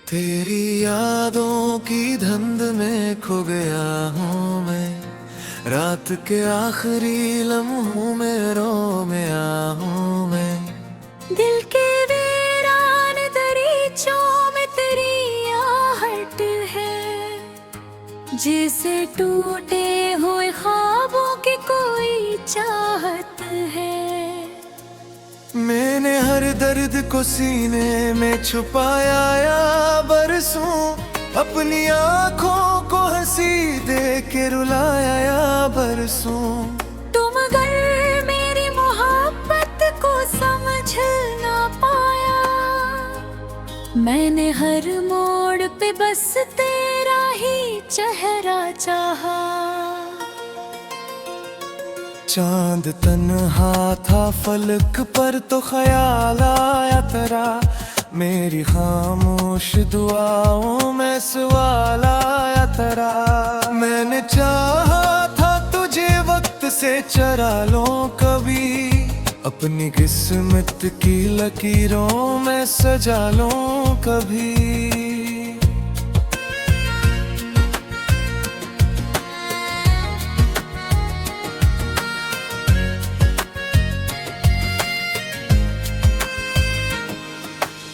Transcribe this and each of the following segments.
तेरी यादों की धुंध में खो गया हूँ मैं। रात के आखिरी लम्हों में रो में हूँ मैं। दिल के वीरान दरीचों में तेरी आहट है, जैसे टूटे हुए ख्वाबों की कोई चाहत है। मैंने हर दर्द को सीने में छुपाया या बरसों, अपनी आँखों को हंसी दे के रुलाया या बरसों। तुम अगर मेरी मोहब्बत को समझ ना पाया, मैंने हर मोड़ पे बस तेरा ही चेहरा चाहा। चांद तन्हा था फलक पर तो ख्याल आया तेरा, मेरी खामोश दुआओं में सवाल आया तेरा। मैंने चाहा था तुझे वक्त से चरा लूं कभी, अपनी किस्मत की लकीरों में सजा लूं कभी।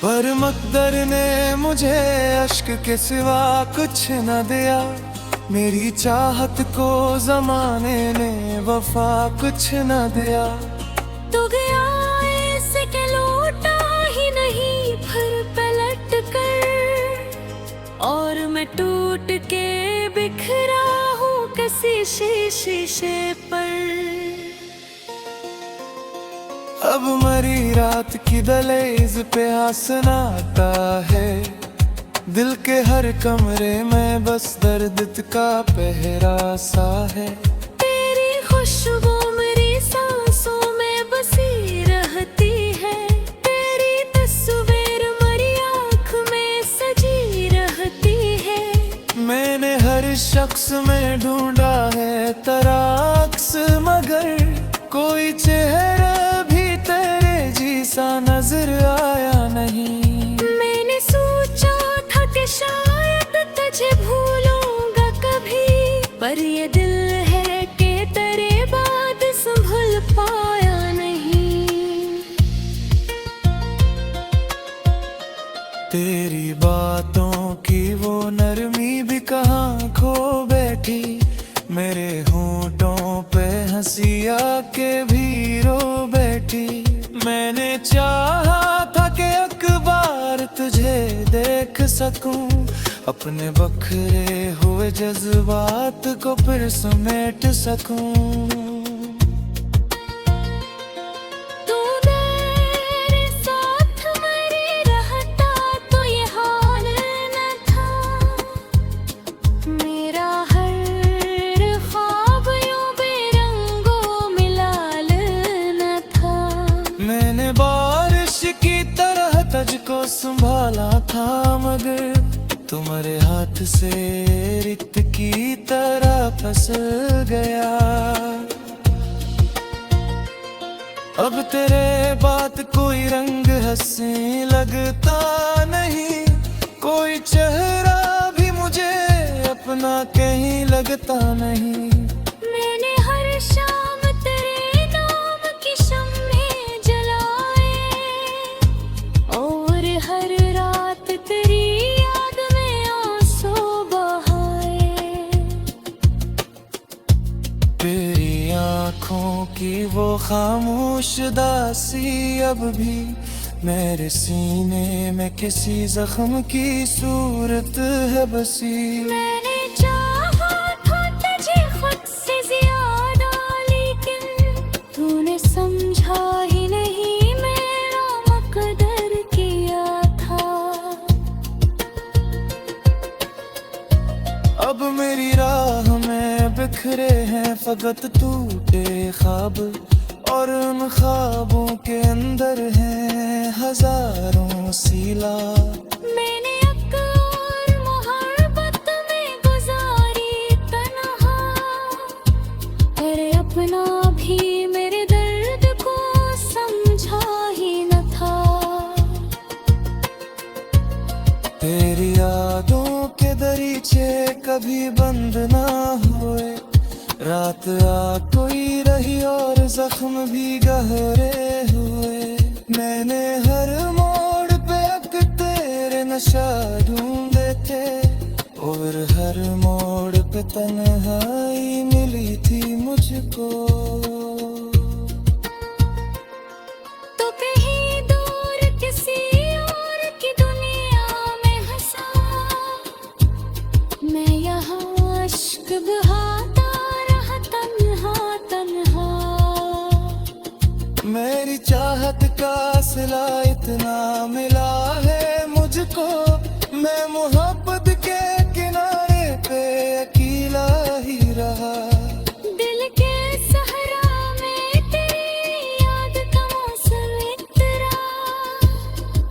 पर मकदर ने मुझे अश्क के सिवा कुछ न दिया, मेरी चाहत को जमाने ने वफा कुछ न दिया। तू गया ऐसे के लौटा ही नहीं फिर पलट कर, और मैं टूट के बिखरा हूँ किसी शीशे पर। अब मरी रात की दहलीज पे आसना आता है, दिल के हर कमरे में बस दर्द का पहरा सा है। तेरी खुशबू मेरी सांसों में बसी रहती है, तेरी तस्वीर मेरी आँख में सजी रहती है। मैंने हर शख्स में ढूंढा है तेरा अक्स, मगर कोई चेहरा सा नजर आया नहीं। मैंने सोचा था कि शायद तुझे भूलूंगा कभी, पर ये दिल है कि तेरे बाद संभल पाया नहीं। तेरी बातों की वो नरमी भी कहाँ खो बैठी, मेरे होंठों पे हंसी आके भी रो बैठी। मैंने चाहा था कि एक बार तुझे देख सकूं, अपने बखरे हुए जज्बात को फिर समेट सकूं। तू मेरे साथ मेरे रहता तो ये हाल न था, मेरा हर ख्वाब यूं बेरंगों में लाल न था। मैंने बारिश की तरह तुझको संभाला था, मगर तुम्हारे हाथ से रित की तरह फिसल गया। अब तेरे बात कोई रंग हंसी लगता नहीं, कोई चेहरा भी मुझे अपना कहीं लगता नहीं। मैंने हर शाम तेरे नाम की शम्में जलाए, और हर रात तेरी याद में आंसू बहाए। तेरी आँखों की वो खामोश दासी अब भी मेरे सीने में किसी जख्म की सूरत है बसी। मैंने चाहा था तुझे खुद से ज्यादा, लेकिन तूने समझा ही नहीं मेरा मकदर किया था। अब मेरी राह में बिखरे हैं फकत टूटे ख्वाब, और उन ख्वाबों के अंदर हैं हजारों सिला। मैंने अक और मोहब्बत में गुजारी तन्हा, अरे अपना भी मेरे दर्द को समझा ही न था। तेरी पीछे कभी बंद ना हुए। रात आ कोई रही और जख्म भी गहरे हुए। मैंने हर मोड़ पे अक तेरे नशा ढूंढे थे, और हर मोड़ पे तन्हाई मिली थी मुझको। तो कहीं दूर किसी और की दुनिया में हंसा, मैं यहाँ अश्क बहाता रहा तन्हा तन्हा। मेरी चाहत का सिला इतना मिला है मुझको, मैं मोहब्बत के किनारे पे अकेला ही रहा। दिल के सहरा में तेरी याद का मौसम इतरा,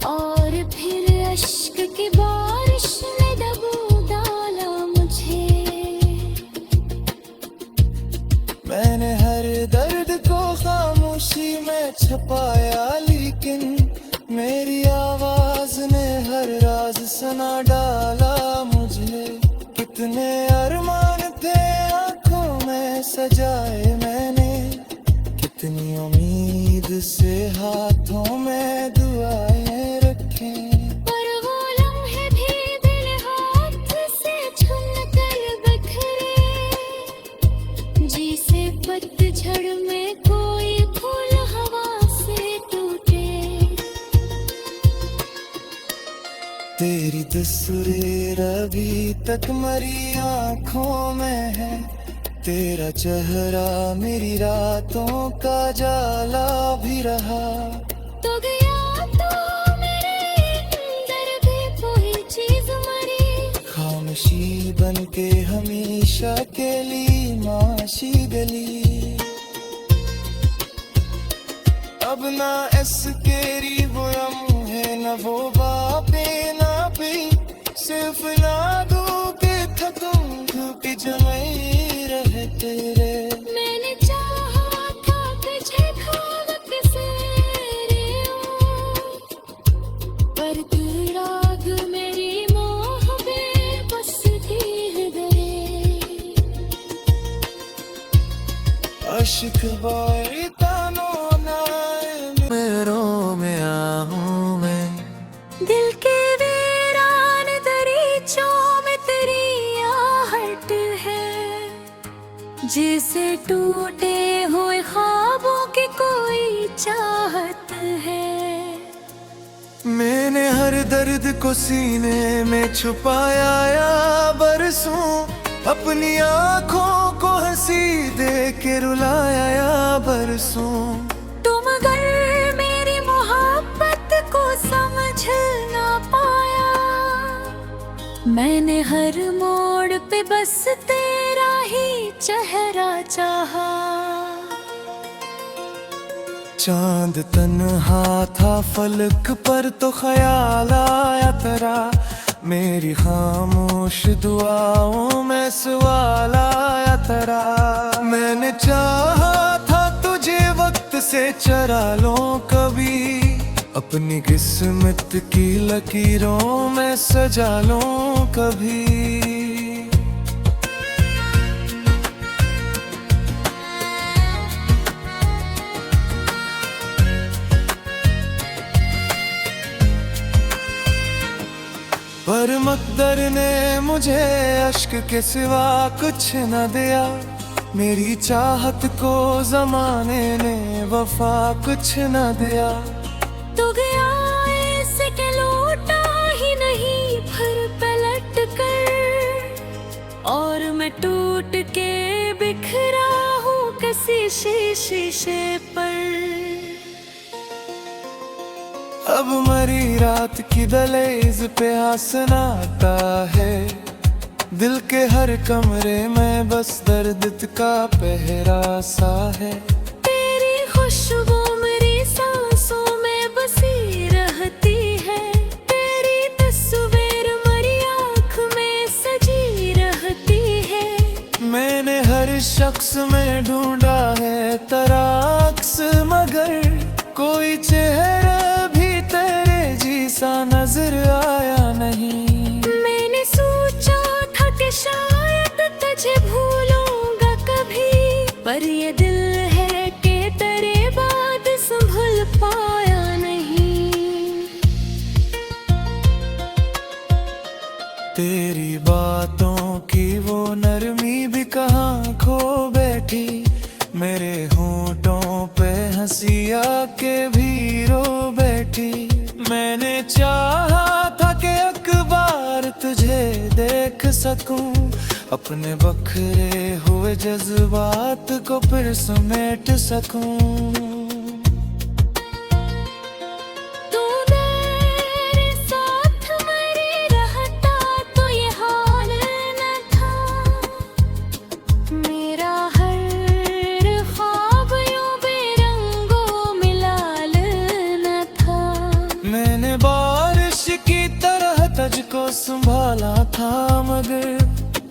और फिर अश्क की बारिश ने दबो डाला मुझे। मैंने हर दर्द को खामोशी में छुपाया, लेकिन मेरी आवाज ने हर राज सुना डाला मुझे। कितने अरमान थे आंखों में सजाए मैंने, कितनी उम्मीद से हाथों में दुआएं रखे। पर वो लम्हे भी दिल हाथ से छून कर बिखरे, जैसे पतझड़ में कोई फूल हवा से टूटे। तेरी तस्वीर अभी तक मरी आंखों में है, तेरा चेहरा मेरी रातों का जाला भी रहा। तो गया तो मेरे अंदर भी कोई चीज मरी, खामोशी बन के हमेशा के लिए माशी गली। अब ना एस्केरी वो है न वो बापे ना पे, सिर्फ यादों के थकम धुके जमे रहे तेरे। मैंने चाहा था तुझे खाक से रे ओ, पर तू राग मेरी मोह में बस थी हृदय। अश्क बारी तानों मेरों में आहूं मैं, दिल के वीरान दरीचों में तेरी आहट है, जिसे टूटे हुए ख्वाबों की कोई चाहत है। मैंने हर दर्द को सीने में छुपाया या बरसों, अपनी आंखों को हंसी दे के रुलाया या बरसों। तुम अगर मेरी मोहब्बत को समझ ना पाया, मैंने हर मोड़ पे बस तेरा ही चेहरा चाहा। चांद तन्हा था फलक पर तो ख्याल आया तेरा, मेरी खामोश दुआओं में सवाल आया तेरा। मैंने चाहा था तुझे वक्त से चरा लूं कभी, अपनी किस्मत की लकीरों में सजा लूं कभी। पर मकदर ने मुझे अश्क के सिवा कुछ न दिया, मेरी चाहत को जमाने ने वफा कुछ न दिया। तो गया ऐसे के लौटा ही नहीं फिर पलट कर, और मैं टूट के बिखरा हूँ किसी शीशे पर। अब मरी रात की दहलीज पे आसना आता है, दिल के हर कमरे में बस दर्द का पहरा सा है। तेरी खुशबू मेरी सांसों में बसी रहती है, तेरी तस्वीर मेरी आँख में सजी रहती है। मैंने हर शख्स में ढूंढा है तेरा अक्स, मगर कोई चेहरा भी तेरे जैसा नजर आया नहीं। मैंने सोचा था पर ये दिल है कि तेरे बाद संभल पाया नहीं। तेरी बातों की वो नरमी भी कहाँ खो बैठी, मेरे होंठों पे हंसी आके भी रो बैठी। मैंने चाहा था कि अखबार तुझे देख सकूं, अपने बखरे हुए जज्बात को फिर समेट सकूं। तू मेरे साथ मेरे रहता तो ये हाल न था, मेरा हर ख्वाब यूं बेरंगों में लाल न था। मैंने बारिश की तरह तुझको संभाला था, मगर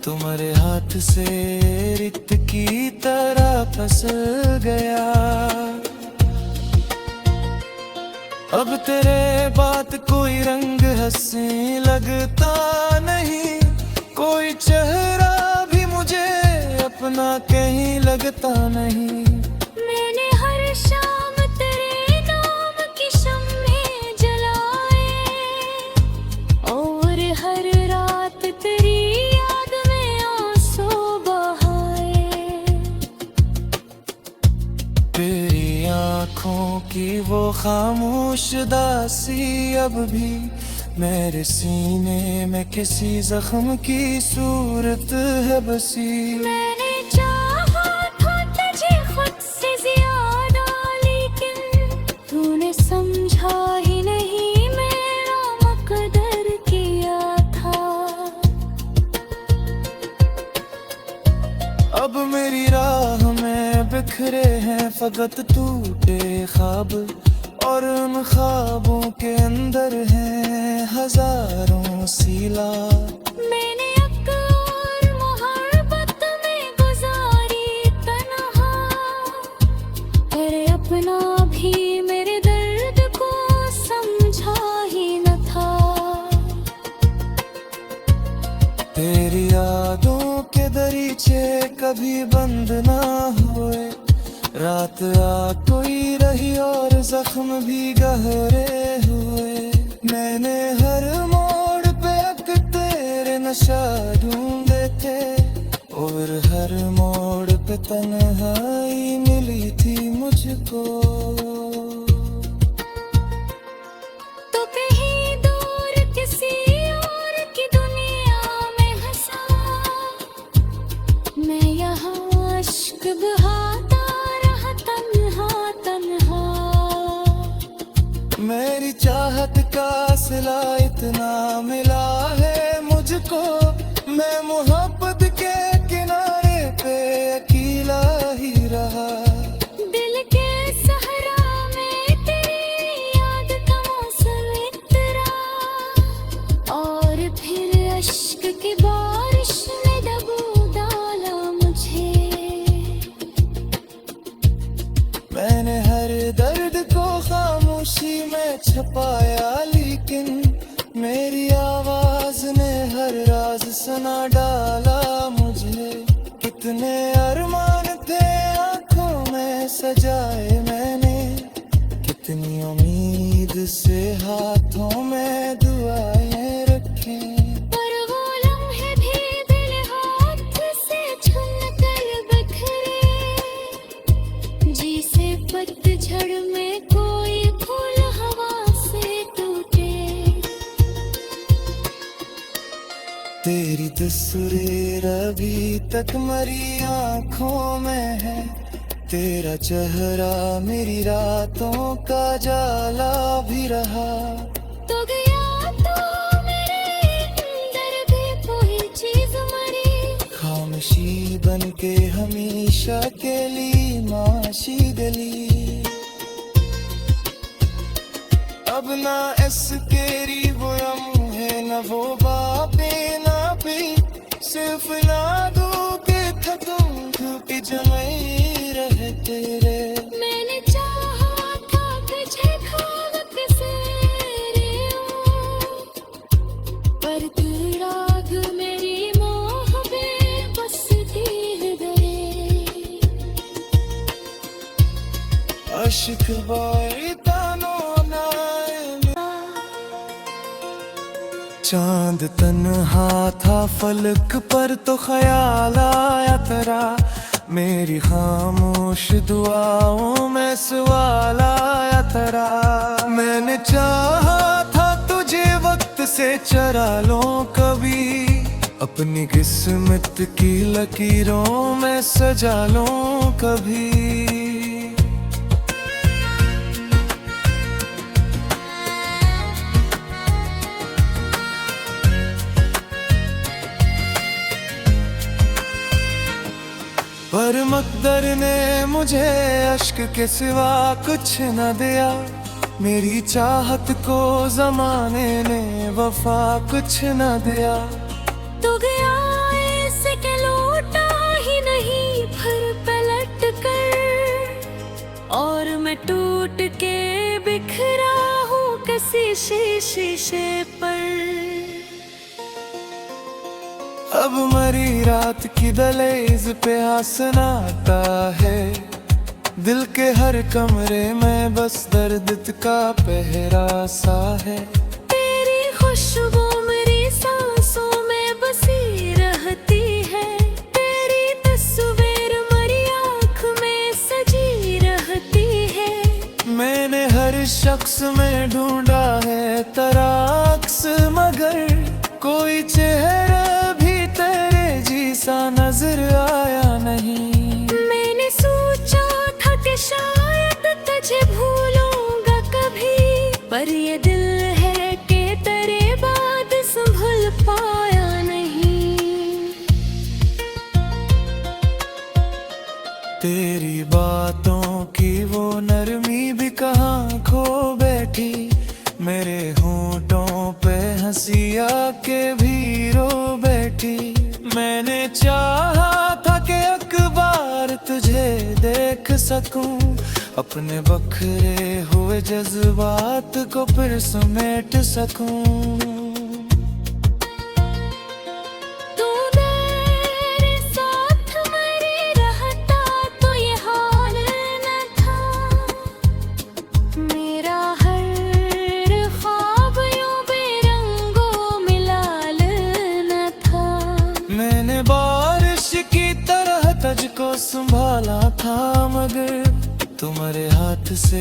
तुम्हारे हाथ से रित की तरह फिसल गया। अब तेरे बात कोई रंग हंसी लगता नहीं, कोई चेहरा भी मुझे अपना कहीं लगता नहीं। मैंने हर शाम तेरे नाम की शम्में जलाए, और हर रात तेरी याद में आंसू बहाए। तेरी आँखों की वो खामोश दासी अब भी मेरे सीने में किसी जख्म की सूरत है बसी। मैंने चाहा था तुझे खुद से ज्यादा, लेकिन तूने समझा ही नहीं मेरा मकदर किया था। अब मेरी राह में बिखरे हैं फकत टूटे ख्वाब, और उन ख्वाबों के अंदर हैं हजारों सिला। मैंने अक और मोहब्बत में गुजारी तन्हा, पर अपना भी मेरे दर्द को समझा ही न था। तेरी यादों के दरीचे कभी बंद ना हुए, रात आ कोई रही और जख्म भी गहरे हुए। मैंने हर मोड़ पे अक तेरे नशा ढूंढे थे, और हर मोड़ पे तन्हाई मिली थी मुझको। तो कहीं दूर किसी और की दुनिया में हंसा, मैं यहाँ अश्क बहाता रहा तन्हा तन्हा। मेरी चाहत का सिला इतना मिला है मुझको, मैं मोहब्बत के किनारे पे अकेला ही रहा। दिल के सहरा में तेरी याद का मौसम इतरा, और फिर अश्क की बारिश ने दबो डाला मुझे। मैंने हर दर्द को खामोशी में छुपाया, लेकिन मेरी आवाज ने हर राज सुना डाला मुझे। कितने अरमान थे आंखों में सजाए मैंने, कितनी उम्मीद से हाथों में दुआएं रखी। पर वो लम्हे भी दिल हाथ से छूट कर बिखरे, जिसे पतझड़ में कोई फूल हवा से टूटे। तेरी तस्वीर अभी तक मरी आंखों में है, तेरा चेहरा मेरी रातों का जाला भी रहा। तो गया तो मेरे अंदर भी कोई चीज मरी, खामोशी बन के हमेशा के लिए माशी गली। अब ना एस्केरी वो है न वो बापे ना पे, सिर्फ ना दो के खत्म धूप जमे रहे तेरे। मैंने चाहा था तुझे खाक से रे ओ, पर तू राग मेरी मोह में बस दी गए। आशिक बाई तानो नाए। चांद तन्हा था फलक पर तो ख्याल आया तेरा, मेरी खामोश दुआओं में सवाल आया तेरा। मैंने चाहा था तुझे वक्त से चरा लूं कभी, अपनी किस्मत की लकीरों में सजा लूं कभी। पर मकदर ने मुझे अश्क के सिवा कुछ न दिया, मेरी चाहत को जमाने ने वफा कुछ न दिया। तू गया ऐसे के लौटा ही नहीं फिर पलट कर, और मैं टूट के बिखरा हूँ किसी शीशे पर। अब मरी रात की दहलीज पे आसन आता है, दिल के हर कमरे में बस दर्द का पहरा सा है। तेरी खुशबू मेरी सांसों में बसी रहती है, तेरी तस्वीर मेरी आँख में सजी रहती है। मैंने हर शख्स में ढूंढा है तेरा अक्स, मगर कोई चेहरा सा नजर आया नहीं। मैंने सोचा था कि शायद तुझे भूलूंगा कभी, पर ये दिल है कि तेरे बाद संभल पाया नहीं। तेरी बातों की वो नरमी भी कहाँ खो बैठी, मेरे होंठों पे हंसी आके भी रो बैठी। मैंने चाहा था कि अखबार तुझे देख सकूं, अपने बखरे हुए जज्बात को फिर समेट सकूं। तू मेरे साथ मेरे रहता तो ये हाल न था, मेरा हर ख्वाब यूं बेरंगों मिलाल न था। मैंने बारिश की तरह तुझको संभाला था, मगर तुम्हारे हाथ से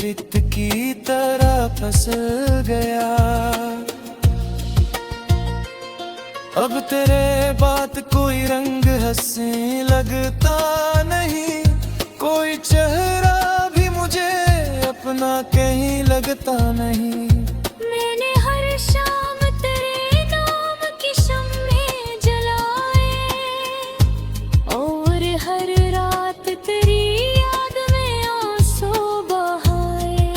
रित की तरह फिसल गया। अब तेरे बात कोई रंग हंसी लगता नहीं, कोई चेहरा भी मुझे अपना कहीं लगता नहीं। मैंने हर शाम तेरे नाम की शम्में जलाए, और हर रात तेरी याद में आंसू बहाए।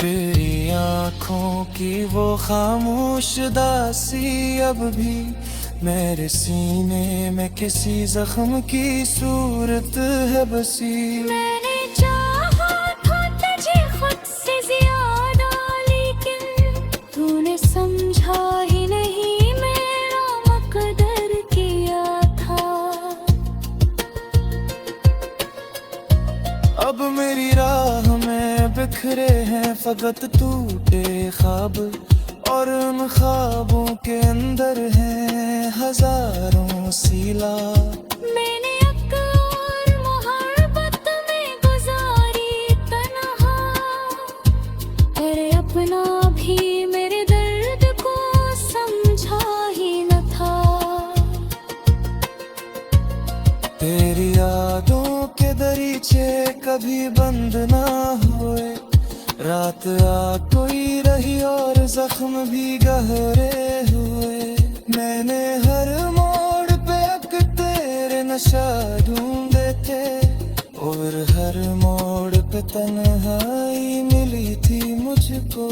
तेरी आँखों की वो खामोश दासी अब भी मेरे सीने में किसी जख्म की सूरत है बसी। मैंने चाहा था तुझे खुद से ज्यादा, लेकिन तूने समझा ही नहीं मेरा मकदर किया था। अब मेरी राह में बिखरे हैं फकत टूटे ख्वाब, और उन ख्वाबों के अंदर हैं हजारों सिला। मैंने अक और मोहब्बत में गुजारी तन्हा, पर अपना भी मेरे दर्द को समझा ही न था। तेरी यादों के दरीचे कभी बंद ना हुए, रात आ कोई रही और जख्म भी गहरे हुए। मैंने हर मोड़ पे अक तेरे नशा ढूंढे थे, और हर मोड़ पे तन्हाई मिली थी मुझको।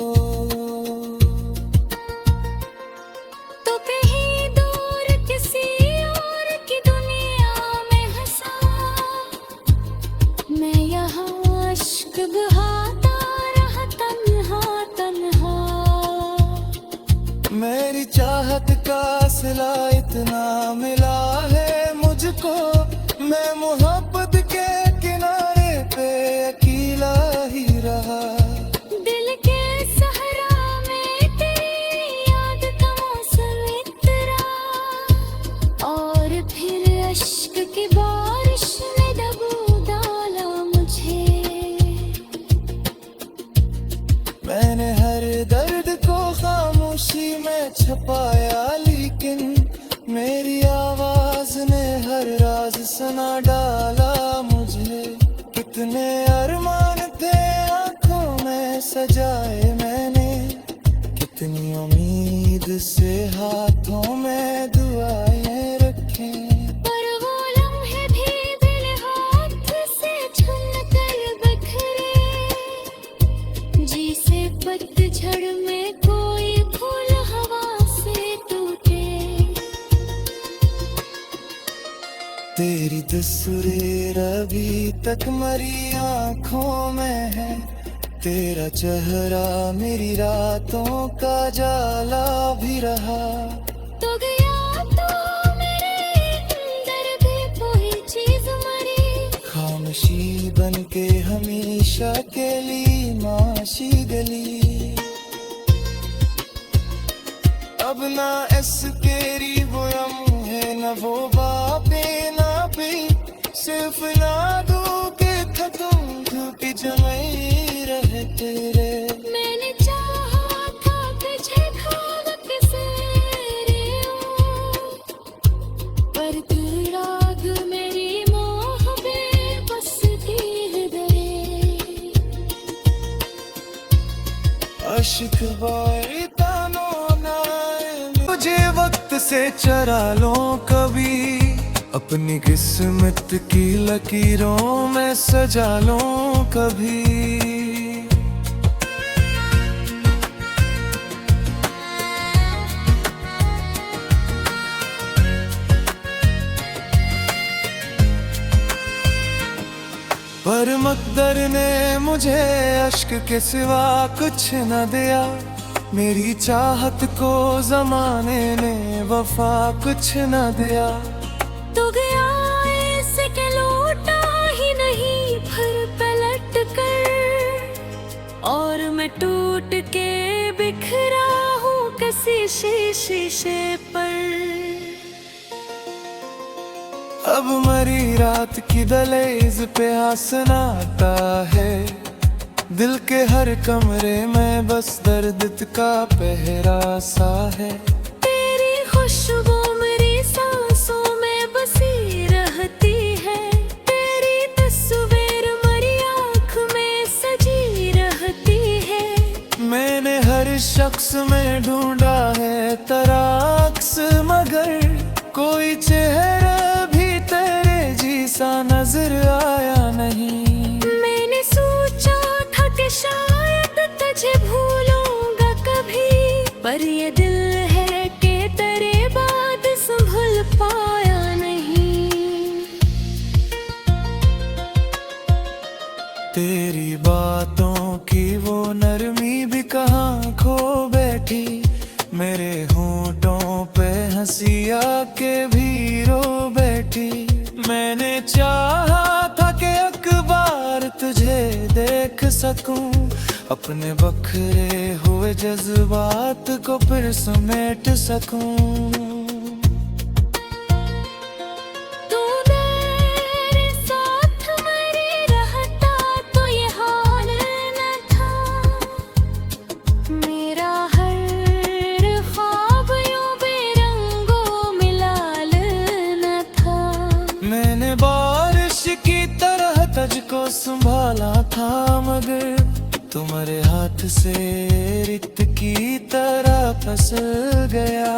तो कहीं दूर किसी और की दुनिया में हंसा, मैं यहाँ अश्क बहाता रहा तन्हा तन्हा। मेरी चाहत का सिला इतना मिला है मुझको, मैं मोहब्बत के तेरी तस्वीर अभी तक मरी आंखों में है, तेरा चेहरा मेरी रातों का जाला भी रहा। तो गया तो मेरे अंदर भी कोई चीज मरी, खामोशी बन के हमेशा के लिए माशी गली। अब ना ऐस तेरी वो है न वो बापे ना पे, सिर्फ यादों के खतम धूपी जमे रहे तेरे। मैंने चाहा था तुझे खाक से रे ओ, पर तू राग मेरी मोह बेबसी हृदय। अश्क बारी तानो नाए, मुझे वक्त से चरा लो कभी, अपनी किस्मत की लकीरों में सजा लो कभी। पर मकदर ने मुझे अश्क के सिवा कुछ न दिया, मेरी चाहत को जमाने ने वफा कुछ न दिया। तो गया ऐसे के लौटा ही नहीं फिर पलट कर, और मैं टूट के बिखरा हूँ किसी शीशे पर। अब मरी रात की दहलीज पे आसन आता है, दिल के हर कमरे में बस दर्द का पहरा सा है। तेरी खुशबू मेरी सांसों में बसी रहती है, तेरी तस्वीर मेरी आँख में सजी रहती है। मैंने हर शख्स में ढूंढा है तराक्स, मगर कोई चेहरा भी तेरे जैसा नजर आया नहीं। मैंने सोचा था कि शायद तुझे भूलूंगा कभी, पर ये दिल है कि तेरे बाद संभल पाया नहीं। तेरी बातों की वो नरमी भी कहाँ खो बैठी, मेरे होंठों पे हंसी आके भी रो बैठी। मैंने चाहा था कि अखबार तुझे देख सकूं, अपने बखरे हुए जज्बात को फिर समेट सकूं। तू मेरे साथ मेरे रहता तो ये हाल न था, मेरा हर ख्वाब यूं बेरंगों मिलाल न था। मैंने बारिश की तरह तुझको संभाला था, मगर तुम्हारे हाथ से रित की तरह फिसल गया।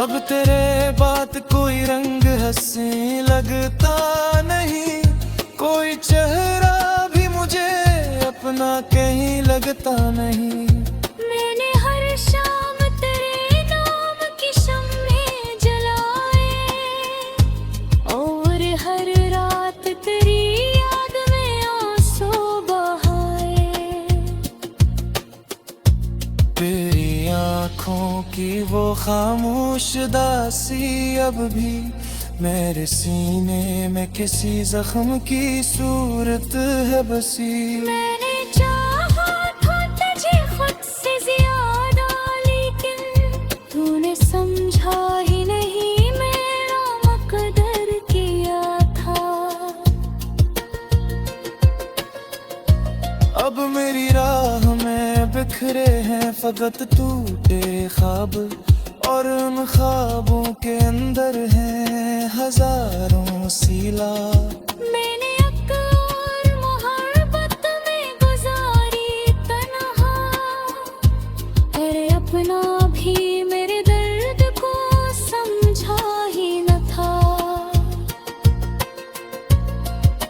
अब तेरे बात कोई रंग हंसी लगता नहीं, कोई चेहरा भी मुझे अपना कहीं लगता नहीं। मैंने हर शाम तेरे नाम की शम्में जलाए, और हर रात तेरी याद में आंसू बहाए। तेरी आँखों की वो खामोश दासी अब भी मेरे सीने में किसी जख्म की सूरत है बसी। मैंने चाहा था तुझे खुद से ज्यादा, लेकिन तूने समझा ही नहीं मेरा मकदर किया था। अब मेरी राह में बिखरे हैं फकत टूटे ख्वाब, और उन ख्वाबों के अंदर हैं हजारों सिला। मैंने अक और मोहब्बत में गुजारी तन्हा, पर अपना भी मेरे दर्द को समझा ही न था।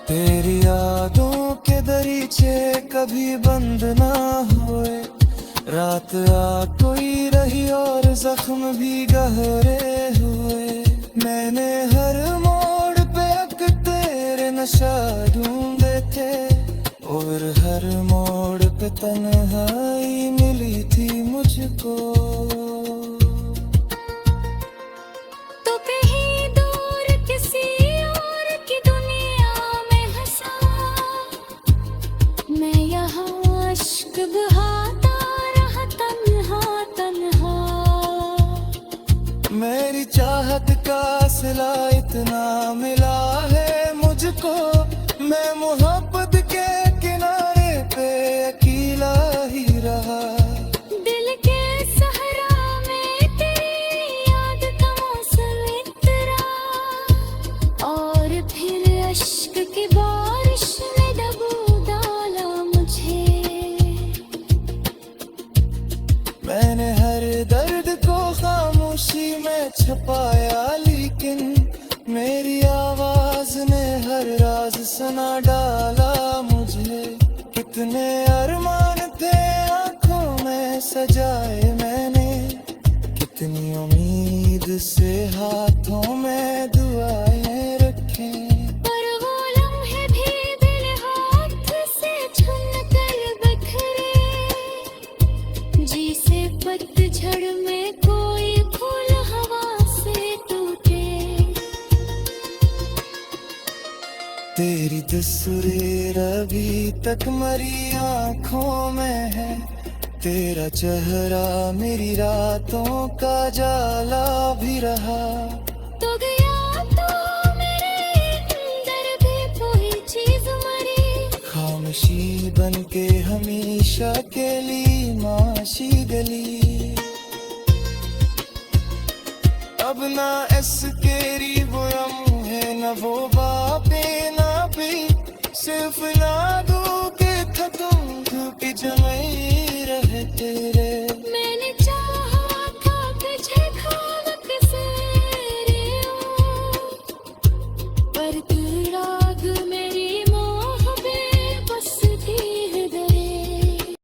तेरी यादों के दरीचे कभी बंद ना हुए, रात आ कोई रही और जख्म भी गहरे हुए। मैंने हर मोड़ पे अक तेरे नशा ढूंढे थे, और हर मोड़ पे तन्हाई मिली थी मुझको। तो कहीं दूर किसी और की दुनिया में हंसा, मैं यहाँ अश्क बहाता रहा तन्हा तन्हा। मेरी चाहत का सिला इतना मिला है मुझको, मैं मोहब्बत के किनारे पे अकेला ही रहा। दिल के सहरा में तेरी याद का मौसम इतरा, और फिर अश्क की बारिश ने दबो डाला मुझे। मैंने हर दर्द को खामोशी में छुपाया, लेकिन मेरी आवाज ने हर राज सुना डाला मुझे। कितने अरमान थे आंखों में सजाए मैंने, कितनी उम्मीद से हाथों में दुआएं रखे। पर वो लम्हे भी दिल हाथ से छून कर बिखरे, जिसे पतझड़ में कोई फूल हवा से टूटे। तेरी तस्वीर अभी तक मेरी आंखों में है, तेरा चेहरा मेरी रातों का जाला भी रहा। तो गया तो मेरे अंदर भी कोई चीज मरी, खामोशी बन के हमेशा के लिए माशी गली। अब ना एस केरी वो है न वो